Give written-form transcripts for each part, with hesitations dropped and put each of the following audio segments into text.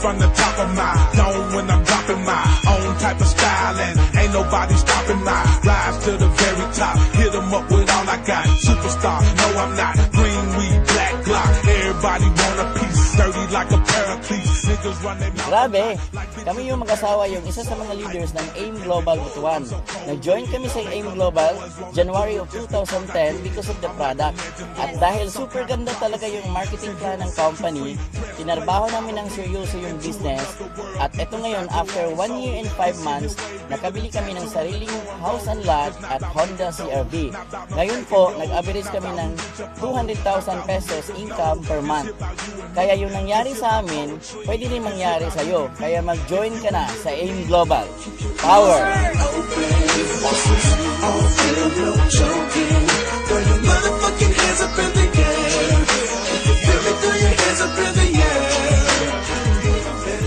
from the top of my dome when I'm dropping my own type of style, and ain't nobody stopping my rise to the very top. Hit 'em up with all I got. Superstar, no I'm not. Green weed, black Glock. Everybody want a piece. Dirty like a paraclete. Niggas run their mouth. Grabe, kami yung mag-asawa yung isa sa mga leaders ng AIM Global Butuan. Nag-join kami sa AIM Global January of 2010 because of the product. At dahil super ganda talaga yung marketing plan ng company, tinarbaho namin ng seryoso yung business. At eto ngayon, after 1 year and 5 months, nakabili kami ng sariling house and lot at Honda CR-V. Ngayon po, nag-average kami ng 200,000 pesos income per month. Kaya yung nangyari sa amin, pwede rin mangyari sa'yo. Kaya mag-join ka na sa AIM Global. Power!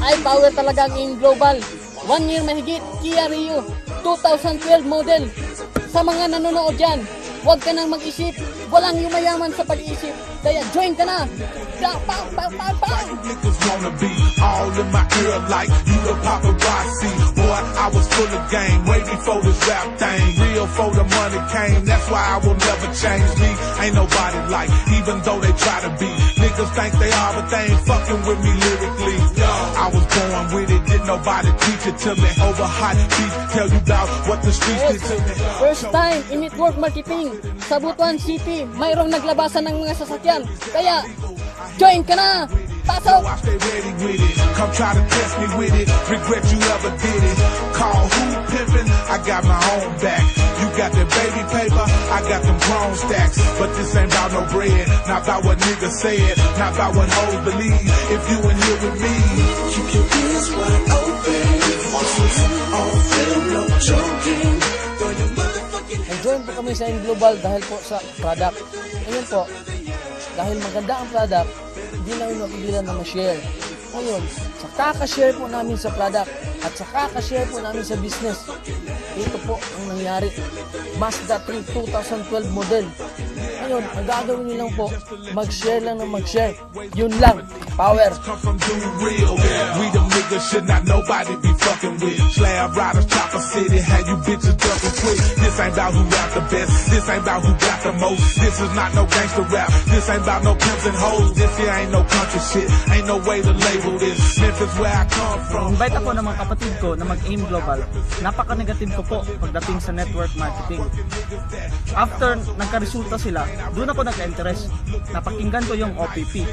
Ay, power talaga ang AIM Global. 1 year mahigit, Kia Rio, 2012 model. Sa mga nanonood dyan, huwag ka nang mag-isip. Walang yumayaman sa pag-iisip. Kaya join ka na. Niggas wanna be all in my ear like you the paparazzi. Boy, I was full of game way before this rap thing. Real for the money came, that's why I will never change me. Ain't nobody like, even though they try to be. Niggas think they are, but they ain't fucking with me lyrically. I was born with it, didn't nobody teach it to me. Over hot beat, tell you about what the streets did to me. First time in network marketing sa Butuan City, mayroong naglabasan ng mga sasakyan. Kaya, join ka na! Pasok! I stay ready with it. Come try to test me with it. Regret you ever did it. Call who pimpin'? I got my own back. You got that baby paper, I got them grown stacks. But this ain't about no bread, not about what niggas said, not about what hoes believe. If you in here with me, keep your ears wide open. On film, no joking. Nag-join po kami sa AIM Global dahil po sa product. Ngayon po, dahil maganda ang product, hindi namin mapigilan na ma-share. Ngayon, sa kaka-share po namin sa product at sa kaka-share po namin sa business, ito po ang nangyari. Mazda 3 2012 model. Ngayon, ang gagawin nyo lang po, mag-share lang ng mag-share. Yun lang, power. Come from doing real. We them niggas should not nobody be fucking with. Slab riders, chopper city, had you bitches ducking quick. This ain't about who rap the best. This ain't about who got the most. This is not no gangster rap. This ain't about no pimps and hoes. This here ain't no country shit. Ain't no way to label this. Memphis where I come from. Invite ako ng mga kapatid ko na mag-AIM Global. Napaka-negative ko po pagdating sa network marketing. After nagka-resulta sila, doon ako nagka-interest. Napakinggan ko yung OPP.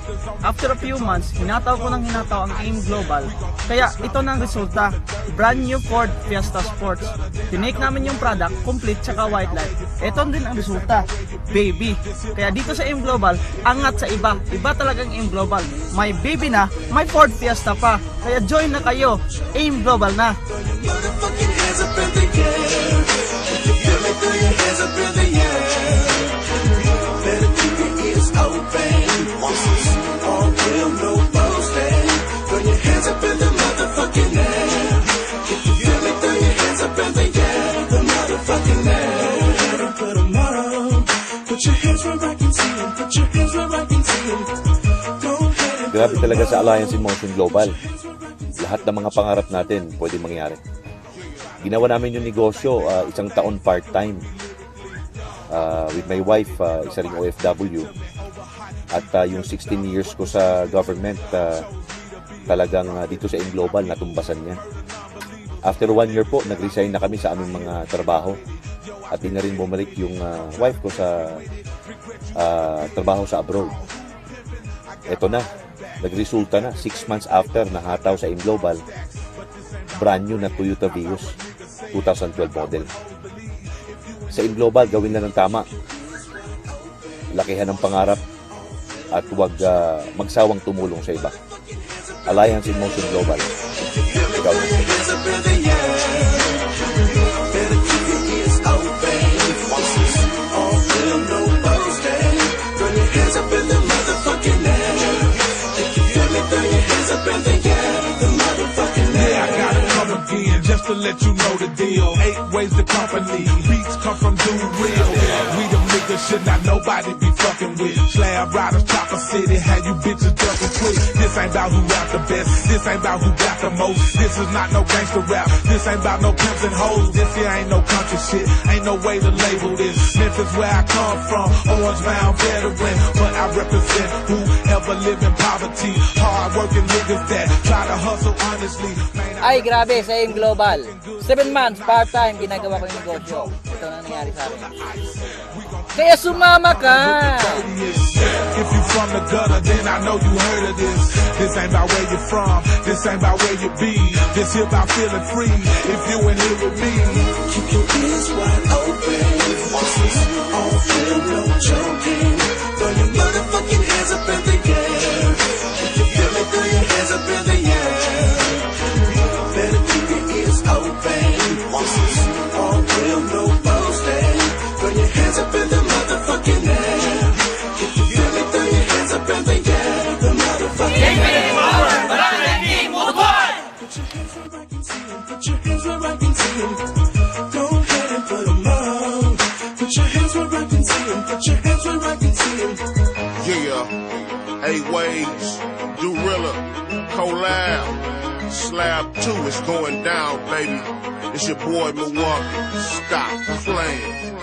After a few months, hinataw ko ng hinataw ang AIM Global. Kaya ito na ang resulta. Brand new Ford Fiesta Sports. Tinake namin yung product, complete tsaka white light. Ito din ang resulta. Baby. Kaya dito sa AIM Global, angat sa iba. Iba talagang AIM Global. May baby na, may Ford Fiesta pa. Kaya join na kayo. AIM Global na. Motherfucking hands up in the air. If you feel me, throw your hands up in the air. Better keep your ears open. All real, no boasting. Throw your hands up in the motherfucking air. If you feel me, throw your hands up in the air. The motherfucking air. Put 'em on. Put your hands where I can see 'em. Put your hands where I can see 'em. Go ahead. Grabe talaga sa Alliance in Motion Global. Lahat ng mga pangarap natin pwede mangyari. Ginawa namin yung negosyo, isang taon part-time. With my wife, isa ring OFW. At yung 16 years ko sa government, talagang dito sa AIM Global, natumbasan niya. After 1 year po, nag-resign na kami sa aming mga trabaho. At di na rin bumalik yung wife ko sa trabaho sa abroad. Ito na, nagresulta na. 6 months after, nahataw sa AIM Global, brand new na Toyota Vios 2012 model. Sa AIM Global, gawin na ng tama. Lakihan ng pangarap at huwag magsawang tumulong sa iba. Alliance in Motion Global. Ikaw na. Just to let you know the deal. 8 ways to company. Beats come from Dude Real. We them niggas should not nobody be fucking with. Slab riders, chopper city, had you bitches ducking quick. This ain't about who rap the best. This ain't about who got the most. This is not no gangster rap. This ain't about no pimps and hoes. This here ain't no country shit. Ain't no way to label this. Memphis where I come from, Orange Mound veteran. But I represent whoever live in poverty. Hard working niggas that try to hustle honestly. Ay, grabe, sa AIM Global. 7 months, part-time, ginagawa ko yung negosyo. Ito na nangyari sa akin. Kaya sumama ka! If you from the gutter, then I know you heard of this. This ain't about where you're from. This ain't about where you be. This here about feeling free. If you in here with me, keep your ears wide open. This is all real, no joking. Throw your motherfucking hands up in the air. If you feel it, throw your hands up in the air. Better keep your ears open. This is all real, no boasting. Throw your hands up in the motherfucking air. If you feel it, throw your hands up in the air. The motherfucking air. Put your hands where I can see 'em. Put your hands where I can see 'em. Go ahead and put 'em up. Put your hands where I can see 'em. Put your hands where I can see 'em. Yeah, 8 Ways, Dorilla, Collab, Slab 2 is going down, baby. It's your boy Milwaukee. Stop playing.